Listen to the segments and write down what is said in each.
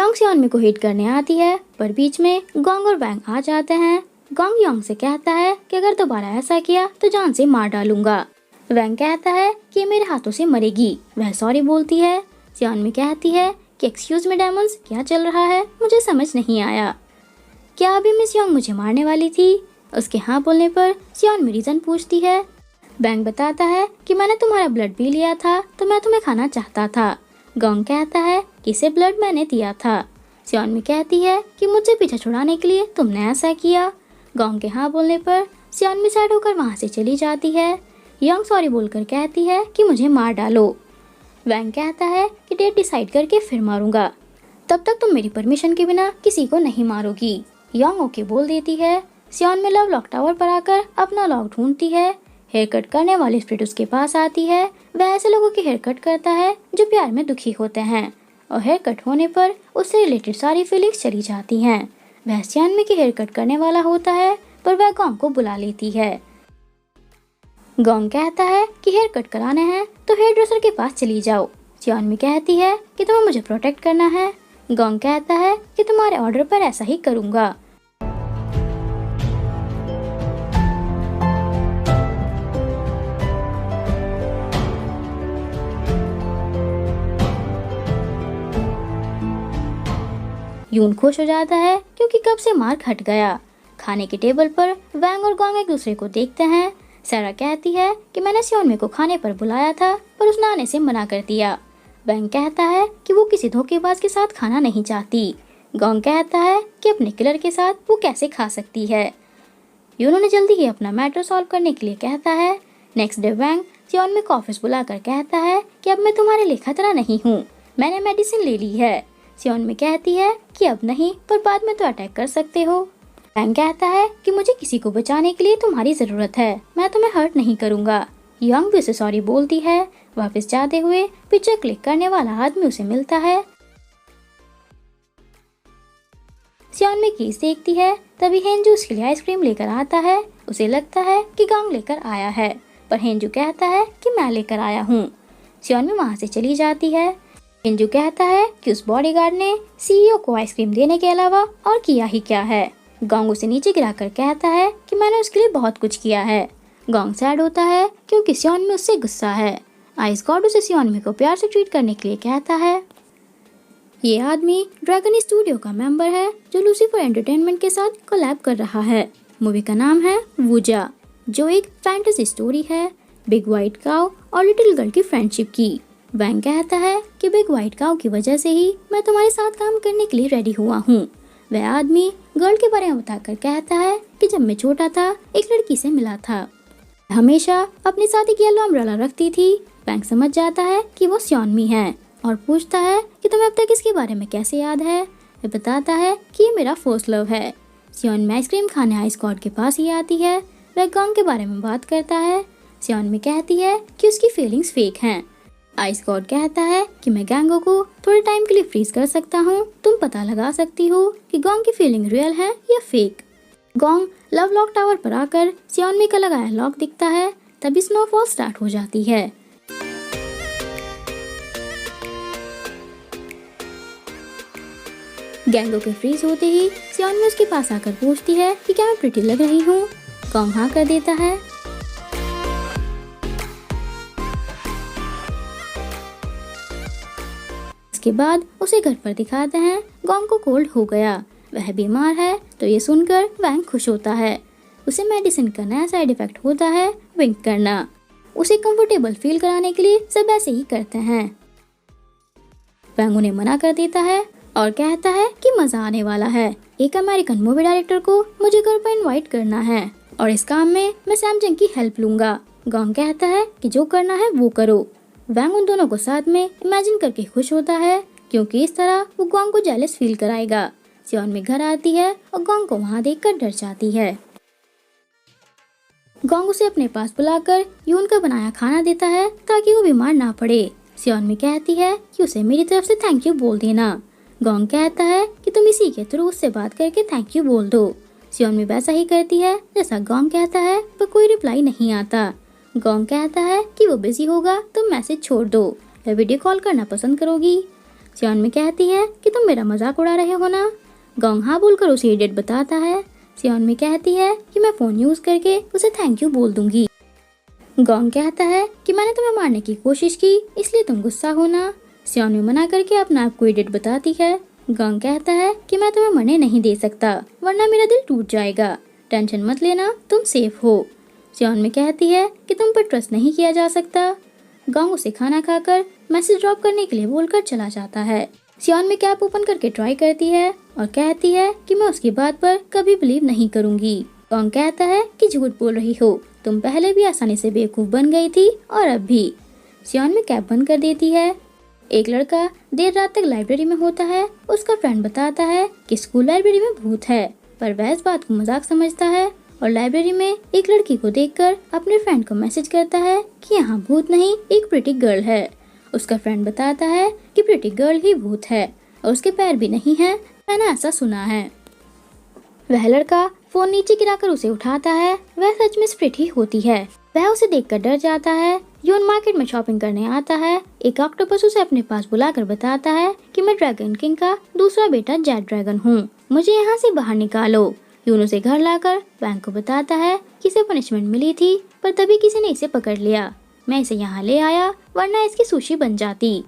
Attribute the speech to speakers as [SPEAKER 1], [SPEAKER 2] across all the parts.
[SPEAKER 1] Yong सियोनमी को hit करने आती है, पर बीच में गोंग और वैंग आ जाते हैं। गोंग योंग से कहता है कि अगर दोबारा ऐसा किया तो जान से मार डालूंगा। वैंग कहता है कि मेरे हाथों से मरेगी। वह सॉरी बोलती है। सियोनमी कहती है कि एक्सक्यूज मी डायमंड्स, क्या चल रहा है, मुझे समझ नहीं आया। क्या अभी मिस योंग मुझे मारने वाली थी? उसके हाँ बोलने पर सियोनमी रीजन पूछती है। वैंग बताता है कि मैंने तुम्हारा ब्लड भी लिया था तो मैं तुम्हें खाना चाहता था। गोंग कहता है कि इसे ब्लड मैंने दिया था। सियोनमी कहती है कि मुझसे पीछा छुड़ाने के लिए तुमने ऐसा किया। गोंग के हाँ बोलने पर सियोनमी सैड होकर वहाँ से चली जाती है। योंग सॉरी बोलकर कहती है कि मुझे मार डालो। वैंग कहता है कि डेट डिसाइड करके फिर मारूंगा, तब तक तुम मेरी परमिशन के बिना किसी को नहीं मारोगी। योंग ओके बोल देती है। सियोनमी लव लॉक टावर पर आकर अपना लॉक ढूंढती है। हेयर कट करने वाली स्प्रिट उसके पास आती है। वह ऐसे लोगों की हेयर कट करता है जो प्यार में दुखी होते हैं, और हेयर कट होने पर उससे रिलेटेड सारी फीलिंग्स चली जाती हैं। वह सियोनमी की हेयर कट करने वाला होता है, पर वह गोंग को बुला लेती है। गोंग कहता है कि हेयर कट कराने हैं तो हेयर ड्रेसर के पास चली जाओ। सियोनमी कहती है कि तुम्हें मुझे प्रोटेक्ट करना है। गोंग कहता है कि तुम्हारे ऑर्डर पर ऐसा ही करूंगा। यून खुश हो जाता है क्योंकि कब से मार्क हट गया। खाने के टेबल पर वैंग और गोंग एक दूसरे को देखते हैं। सारा कहती है कि मैंने सियोनमी को खाने पर बुलाया था, पर उसने आने से मना कर दिया। वैंग कहता है कि वो किसी धोखेबाज के साथ खाना नहीं चाहती। गोंग कहता है कि अपने किलर के साथ वो कैसे खा सकती है। यून ने जल्दी ही अपना मैटर सॉल्व करने के लिए कहता है। नेक्स्ट डे वैंग सियोनमी को ऑफिस बुलाकर कहता है कि अब मैं तुम्हारे लिए खतरा नहीं हूँ, मैंने मेडिसिन ले ली है। सियोनमी कहती है कि अब नहीं, पर बाद में तो अटैक कर सकते हो। वैंग कहता है कि मुझे किसी को बचाने के लिए तुम्हारी जरूरत है, मैं तुम्हें हर्ट नहीं करूंगा। योंग भी उसे सॉरी बोलती है। वापस जाते हुए पिक्चर क्लिक करने वाला आदमी उसे मिलता है। सियोनमी कीज देखती है, तभी हेंजू उसके लिए आइसक्रीम लेकर आता है। उसे लगता है कि गोंग लेकर आया है, पर हेंजू कहता है कि मैं लेकर आया हूँ। सियोनमी वहाँ से चली जाती है। हेंजू कहता है कि उस बॉडीगार्ड ने सीईओ को आइसक्रीम देने के अलावा और किया ही क्या है। गोंग उसे नीचे गिराकर कहता है कि मैंने उसके लिए बहुत कुछ किया है। गोंग सैड होता है क्योंकि सियोनमी उससे गुस्सा है। आइस गॉड उसे सियोनमी को प्यार से ट्रीट करने के लिए कहता है। ये आदमी ड्रैगन स्टूडियो का मेंबर है जो लूसीफर एंटरटेनमेंट के साथ कोलैब कर रहा है। मूवी का नाम है वुजा, जो एक फैंटेसी स्टोरी है बिग व्हाइट काउ और लिटिल गर्ल की फ्रेंडशिप की। वैंग कहता है कि बिग व्हाइट काउ की वजह से ही मैं तुम्हारे साथ काम करने के लिए रेडी हुआ हूँ। वह आदमी गर्ल के बारे में बताकर कहता है कि जब मैं छोटा था एक लड़की से मिला था, हमेशा अपने साथ एक येलो अम्ब्रेला रखती थी। वैंग समझ जाता है कि वो सियोनमी है और पूछता है कि तुम्हें अब तक इसके बारे में कैसे याद है। वह बताता है कि ये मेरा फर्स्ट लव है। सियोनमी आइसक्रीम खाने आइस गॉड के पास ही आती है। वह गोंग के बारे में बात करता है। सियोनमी कहती है कि उसकी फीलिंग्स फेक हैं। आइस गॉड कहता है कि मैं गैंगो को थोड़े टाइम के लिए फ्रीज कर सकता हूँ, तुम पता लगा सकती हो कि गोंग की फीलिंग रियल है या fake. Gong love lock tower पर आकर सियोनमी का लगाया लॉक दिखता है, तभी स्नोफॉल स्टार्ट हो जाती है। गैंगो के फ्रीज होते ही सियोनमी उसके पास आकर पूछती है कि क्या मैं प्रिटी लग रही हूँ। गोंग हाँ कर देता है। इसके बाद उसे घर पर दिखाते हैं। गोंग को कोल्ड हो गया, वह बीमार है, तो ये सुनकर वैंग खुश होता है। उसे मेडिसिन का नया साइड इफेक्ट होता है विंक करना। उसे कंफर्टेबल फील कराने के लिए सब ऐसे ही करते हैं। वैंग उन्हें मना कर देता है और कहता है कि मजा आने वाला है। एक अमेरिकन मूवी डायरेक्टर को मुझे घर पर इनवाइट करना है और इस काम में मैं सैमजंग की हेल्प लूंगा। गोंग कहता है कि जो करना है वो करो। वैंग उन दोनों को साथ में इमेजिन करके खुश होता है, क्योंकि इस तरह वो गोंग को जेलस फील कराएगा। सियोनमी घर आती है और गोंग को वहाँ देखकर डर जाती है। गोंग उसे अपने पास बुलाकर यून का बनाया खाना देता है ताकि वो बीमार ना पड़े। सियोनमी कहती है कि उसे मेरी तरफ से थैंक यू बोल देना। गोंग कहता है कि तुम इसी के थ्रू उससे बात करके थैंक यू बोल दो। सियोनमी वैसा ही करती है जैसा गोंग कहता है, पर कोई रिप्लाई नहीं आता। गोंग कहता है कि वो बिजी होगा तो मैसेज छोड़ दो, वह वीडियो कॉल करना पसंद करोगी। सियोनमी कहती है कि तुम मेरा मजाक उड़ा रहे हो ना। गॉन्ग हाँ बोलकर उसे इडियट बताता है। सियोनमी कहती है कि मैं फोन यूज करके उसे थैंक यू बोल दूंगी। गॉन्ग कहता है कि मैंने तुम्हें मारने की कोशिश की इसलिए तुम गुस्सा हो ना। सियोनमी मना करके अपने आप को इडियट बताती है। गॉन्ग कहता है कि मैं तुम्हें मरने नहीं दे सकता वरना मेरा दिल टूट जाएगा, टेंशन मत लेना, तुम सेफ हो। सियोनमी कहती है कि तुम पर ट्रस्ट नहीं किया जा सकता। गॉन्ग उसे खाना खाकर मैसेज ड्रॉप करने के लिए बोलकर चला जाता है। सियोनमी कैप ओपन करके ट्राई करती है और कहती है कि मैं उसकी बात पर कभी बिलीव नहीं करूंगी। गॉन्ग कहता है कि झूठ बोल रही हो, तुम पहले भी आसानी से बेवकूफ बन गई थी और अब भी। सियोनमी कैप बंद कर देती है। एक लड़का देर रात तक लाइब्रेरी में होता है। उसका फ्रेंड बताता है कि स्कूल लाइब्रेरी में भूत है, पर वह इस बात को मजाक समझता है और लाइब्रेरी में एक लड़की को देखकर अपने फ्रेंड को मैसेज करता है कि यहाँ भूत नहीं एक प्रिटी गर्ल है। उसका फ्रेंड बताता है कि प्रिटी गर्ल ही भूत है और उसके पैर भी नहीं है, मैंने ऐसा सुना है। वह लड़का फोन नीचे गिराकर उसे उठाता है। वह सच में प्रिटी होती है। वह उसे देखकर डर जाता है। यून मार्केट में शॉपिंग करने आता है। एक ऑक्टोपस उसे अपने पास बुलाकर बताता है कि मैं ड्रैगन किंग का दूसरा बेटा जेट ड्रैगन हूँ, मुझे यहाँ से बाहर निकालो। यून उसे घर लाकर वैंग को बताता है कि इसे पनिशमेंट मिली थी पर तभी किसी ने इसे पकड़ लिया, मैं इसे यहाँ ले आया वरना इसकी सुशी बन जाती।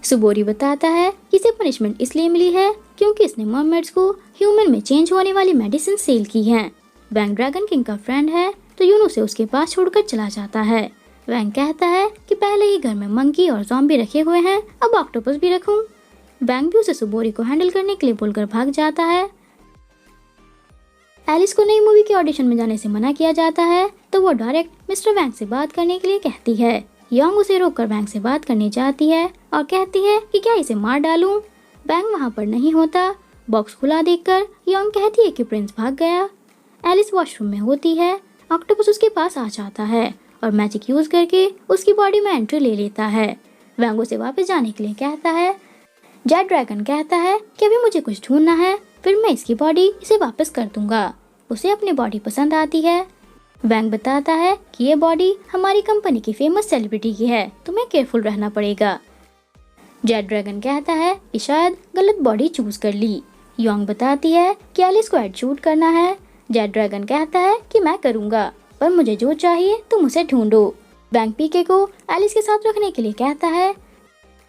[SPEAKER 1] सुबोरी बताता है कि इसे पनिशमेंट इसलिए मिली है क्योंकि इसने मर्मेड्स को ह्यूमन में चेंज होने वाली मेडिसिन सेल की हैं। वैंग ड्रैगन किंग का फ्रेंड है तो यून उसे उसके पास छोड़कर चला जाता है। वैंग कहता है कि पहले ही घर में मंकी और ज़ॉम्बी रखे हुए हैं, अब ऑक्टोपस भी रखूं। वैंग भी उसे सुबोरी को हैंडल करने के लिए बोलकर भाग जाता है। एलिस को नई मूवी के ऑडिशन में जाने से मना किया जाता है तो वो डायरेक्ट मिस्टर वैंग से बात करने के लिए कहती है। योंग उसे रोककर वैंग से बात करने जाती है और कहती है कि क्या इसे मार डालूं। वैंग वहाँ पर नहीं होता। बॉक्स खुला देखकर योंग कहती है कि प्रिंस भाग गया। एलिस वॉशरूम में होती है। ऑक्टोपस उसके पास आ जाता है और मैजिक यूज करके उसकी बॉडी में एंट्री ले लेता है। वैंग उसे वापस जाने के लिए कहता है। जेट ड्रैगन कहता है कि अभी मुझे कुछ ढूंढना है, फिर मैं इसकी बॉडी इसे वापस कर दूंगा। उसे अपनी बॉडी पसंद आती है। वैंग बताता है कि ये बॉडी हमारी कंपनी की फेमस सेलिब्रिटी की है, तुम्हें केयरफुल रहना पड़ेगा। जेट ड्रैगन कहता है कि शायद गलत बॉडी चूज कर ली। योंग बताती है कि एलिस को हेड शूट करना है। जेट ड्रैगन कहता है कि मैं करूंगा, पर मुझे जो चाहिए तुम उसे ढूंढो। वैंग पीके को एलिस के साथ रखने के लिए कहता है।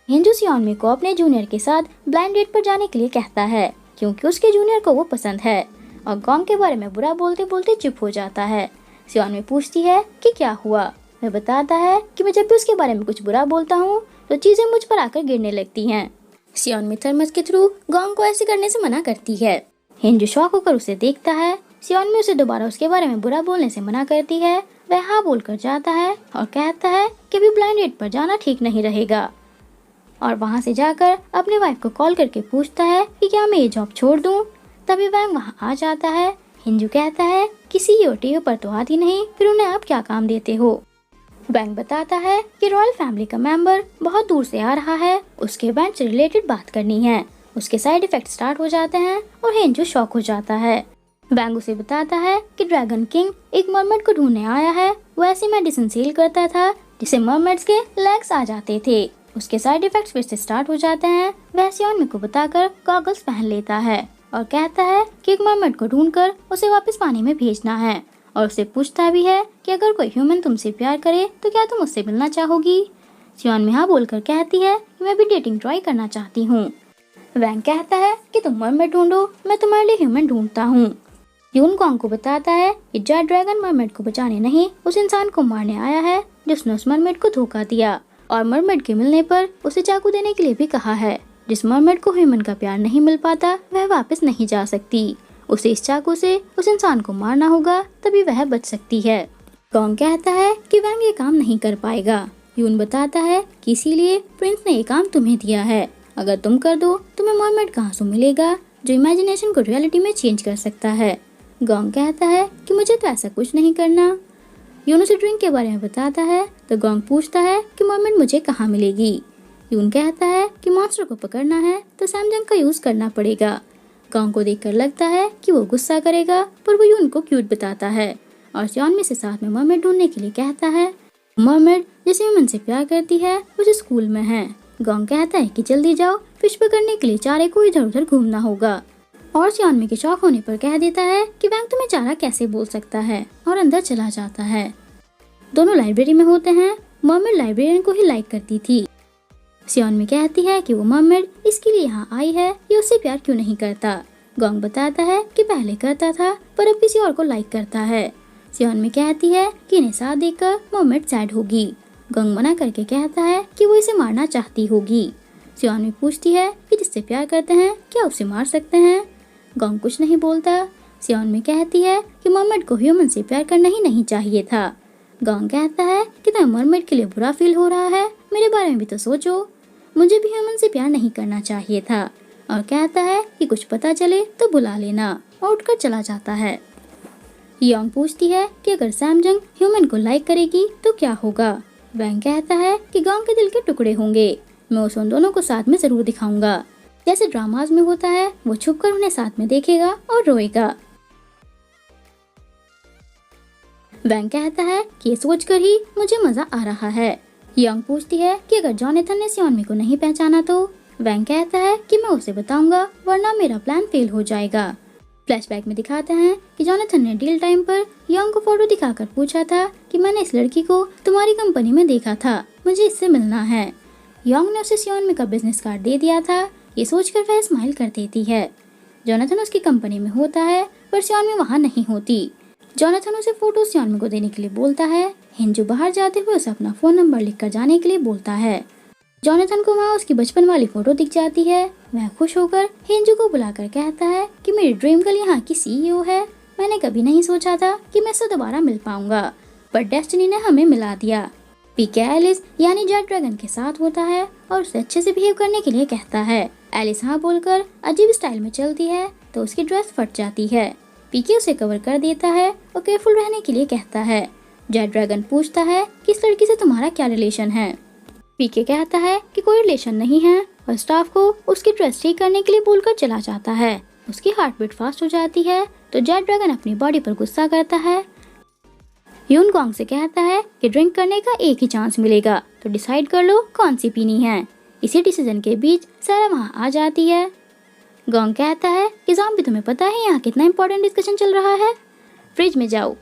[SPEAKER 1] हिंजू सियोनमी को अपने जूनियर के साथ ब्लाइंड डेट पर जाने के लिए कहता है क्योंकि उसके जूनियर को वो पसंद है और गॉन्ग के बारे में बुरा बोलते बोलते चुप हो जाता है। सियोनमी पूछती है कि क्या हुआ। वह बताता है कि मैं जब भी उसके बारे में कुछ बुरा बोलता हूँ तो चीजें मुझ पर आकर गिरने लगती हैं। सियोनमी थर्मस के थ्रू गॉन्ग को ऐसे करने से मना करती है। हिंजू शॉक होकर उसे देखता है। सियोनमी उसे दोबारा उसके बारे में बुरा बोलने से मना करती है। वह हाँ बोलकर जाता है और कहता है कि अभी ब्लाइंड डेट पर जाना ठीक नहीं रहेगा और वहाँ से जाकर अपने वाइफ को कॉल करके पूछता है कि क्या मैं ये जॉब छोड़ दूँ। तभी वैंग वहाँ आ जाता है। हिंजू कहता है कि सीईओ टीओ पर तो आती नहीं, फिर उन्हें आप क्या काम देते हो। वैंग बताता है कि रॉयल फैमिली का मेंबर बहुत दूर से आ रहा है, उसके बैंड से रिलेटेड बात करनी है। उसके साइड इफेक्ट स्टार्ट हो जाते हैं और हिंजू शॉक हो जाता है। वैंग उसे बताता है कि ड्रैगन किंग एक मरमेड को ढूंढने आया है। वो ऐसी मेडिसिन सेल करता था जिसे मरमेड्स के लेग्स आ जाते थे। उसके साइड इफेक्ट्स फिर से स्टार्ट हो जाते हैं। वह सियोनमी को बताकर गॉगल्स पहन लेता है और कहता है कि एक मरमेड को ढूंढकर उसे वापस पानी में भेजना है और उससे पूछता भी है कि अगर कोई ह्यूमन तुमसे प्यार करे तो क्या तुम उससे मिलना चाहोगी। सियोनमी हाँ बोलकर कहती है कि मैं भी डेटिंग ट्राई करना चाहती हूँ। वैंग कहता है कि तुम मरमेड ढूंढो, मैं तुम्हारे लिए ह्यूमन ढूंढता हूँ। यून गॉन्ग को बताता है कि जेट ड्रैगन मरमेड को बचाने नहीं उस इंसान को मारने आया है जिसने उस मरमेड को धोखा दिया और मरमेड के मिलने पर उसे चाकू देने के लिए भी कहा है। जिस मरमेड को ह्यूमन का प्यार नहीं मिल पाता वह वापस नहीं जा सकती। उसे इस चाकू से उस इंसान को मारना होगा तभी वह बच सकती है। गॉन्ग कहता है कि वैंग ये काम नहीं कर पाएगा। यून बताता है कि इसीलिए प्रिंस ने ये काम तुम्हें दिया है, अगर तुम कर दो तुम्हें मरमेड का आंसू मिलेगा जो इमेजिनेशन को रियलिटी में चेंज कर सकता है। गॉन्ग कहता है कि मुझे तो ऐसा कुछ नहीं करना। यून उसे ड्रिंक के बारे में बताता है तो गॉन्ग पूछता है कि मरमेड मुझे कहाँ मिलेगी। यून कहता है कि मॉन्स्टर को पकड़ना है तो सैमजंग का यूज करना पड़ेगा। गॉन्ग को देखकर लगता है कि वो गुस्सा करेगा पर वो यून को क्यूट बताता है और सियोनमी से साथ में मरमेड ढूंढने के लिए कहता है। मरमेड जिसे ह्यूमन से प्यार करती है उसे स्कूल में है। गोंग कहता है कि जल्दी जाओ, फिश पकड़ने के लिए चारे को इधर उधर घूमना होगा। और सियोनमी के शौक होने पर कह देता है कि वैंग तुम्हें चारा कैसे बोल सकता है, और अंदर चला जाता है। दोनों लाइब्रेरी में होते हैं। मर्मेड लाइब्रेरियन को ही लाइक करती थी। सियोनमी कहती है कि वो मर्मेड इसके लिए यहाँ आई है, ये उससे प्यार क्यों नहीं करता। गोंग बताता है कि पहले करता था पर अब किसी और को लाइक करता है। सियोनमी कहती है कि इन्हें साथ देखकर मर्मेड सैड होगी। गोंग मना करके कहता है कि वो इसे मारना चाहती होगी। सियोनमी पूछती है कि जिससे प्यार करते हैं क्या उसे मार सकते हैं। गोंग कुछ नहीं बोलता। सियोनमी कहती है कि मर्मेड को ह्यूमन से प्यार करना ही नहीं चाहिए था। गोंग कहता है कि तुम्हें मर्मेड के लिए बुरा फील हो रहा है, मेरे बारे में भी तो सोचो, मुझे भी ह्यूमन से प्यार नहीं करना चाहिए था। और कहता है कि कुछ पता चले तो बुला लेना, और उठकर चला जाता है। योंग पूछती है कि अगर सैमजंग ह्यूमन को लाइक करेगी तो क्या होगा। वैंग कहता है कि गोंग के दिल के टुकड़े होंगे, मैं उस उन दोनों को साथ में जरूर दिखाऊंगा, जैसे ड्रामाज में होता है। वो छुपकर उन्हें साथ में देखेगा और रोएगा। वैंग कहता है कि ये सोचकर ही मुझे मजा आ रहा है। योंग पूछती है कि अगर जॉनथन ने सियोनमी को नहीं पहचाना तो। वैंग कहता है कि मैं उसे बताऊंगा, वरना मेरा प्लान फेल हो जाएगा। फ्लैशबैक में दिखाते हैं कि जॉनथन ने डील टाइम पर योंग को फोटो दिखाकर पूछा था कि मैंने इस लड़की को तुम्हारी कंपनी में देखा था, मुझे इससे मिलना है। योंग ने उसे सियोनमी का बिजनेस कार्ड दे दिया था। ये सोचकर वह स्माइल कर देती है। जॉनथन उसकी कंपनी में होता है पर सियोनमी वहाँ नहीं होती। जॉनथन उसे फोटो सियोनमी को देने के लिए बोलता है। हिंजू बाहर जाते हुए उसे अपना फोन नंबर लिखकर जाने के लिए बोलता है। जॉनथन को वहाँ उसकी बचपन वाली फोटो दिख जाती है। वह खुश होकर हिंजू को बुलाकर कहता है कि मेरी ड्रीम गर्ल यहाँ की CEO है। मैंने कभी नहीं सोचा था कि मैं इससे दोबारा मिल पाऊंगा, पर डेस्टिनी ने हमें मिला दिया। पीके एलिस यानी जेट ड्रैगन के साथ होता है और उसे अच्छे से बिहेव करने के लिए कहता है। एलिस हाँ बोलकर अजीब स्टाइल में चलती है तो उसकी ड्रेस फट जाती है। पीके उसे कवर कर देता है और केयरफुल रहने के लिए कहता है। जेट ड्रैगन पूछता है कि इस लड़की से तुम्हारा क्या रिलेशन है। पीके कहता है कि कोई रिलेशन नहीं है और स्टाफ को उसकी ड्रेस ठीक करने के लिए बोलकर चला जाता है। उसकी हार्ट बीट फास्ट हो जाती है तो जेट ड्रैगन अपनी बॉडी पर गुस्सा करता है। यून गोंग से कहता है कि ड्रिंक करने का एक ही चांस मिलेगा, तो डिसाइड कर लो कौन सी पीनी है। इसी डिसीजन के बीच सारा वहाँ आ जाती है। गोंग कहता है कि ज़ॉम्बी तुम्हें पता है यहाँ कितना इंपॉर्टेंट डिस्कशन चल रहा है, फ्रिज में जाओ।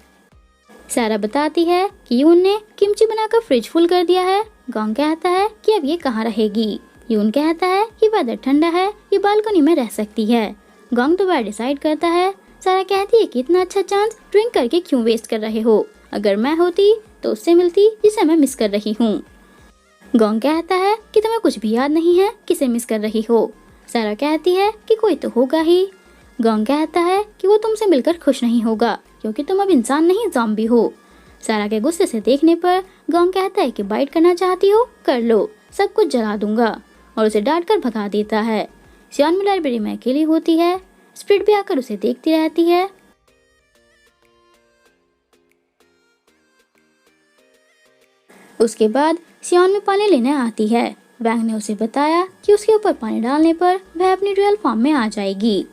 [SPEAKER 1] सारा बताती है कि यून ने किमची बनाकर फ्रिज फुल कर दिया है। गोंग कहता है कि अब ये कहाँ रहेगी। यून कहता है कि वेदर ठंडा है, ये बालकनी में रह सकती है। गोंग दोबारा डिसाइड करता है। सारा कहती है कि इतना अच्छा चांस ड्रिंक करके क्यों वेस्ट कर रहे हो, अगर मैं होती तो उससे मिलती जिसे मैं मिस कर रही हूँ। गोंग कहता है कि तुम्हें कुछ भी याद नहीं है, किसे मिस कर रही हो। सारा कहती है कि कोई तो होगा ही। गोंग कहता है कि वो तुमसे मिलकर खुश नहीं होगा क्योंकि तुम अब इंसान नहीं ज़ॉम्बी हो। सारा के गुस्से से देखने पर गोंग कहता है कि बाइट करना चाहती हो कर लो, सब कुछ जला दूंगा, और उसे डांट कर भगा देता है। सियोनमी लाइब्रेरी में अकेली होती है। स्प्रिट भी आकर उसे देखती रहती है। उसके बाद सियोनमी पानी लेने आती है। वैंग ने उसे बताया कि उसके ऊपर पानी डालने पर वह अपनी रियल फॉर्म में आ जाएगी।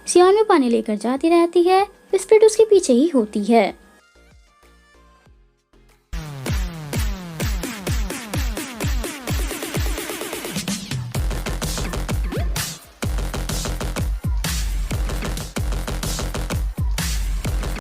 [SPEAKER 1] सियोनमी पानी लेकर जाती रहती है। स्प्रिट उसके पीछे ही होती है।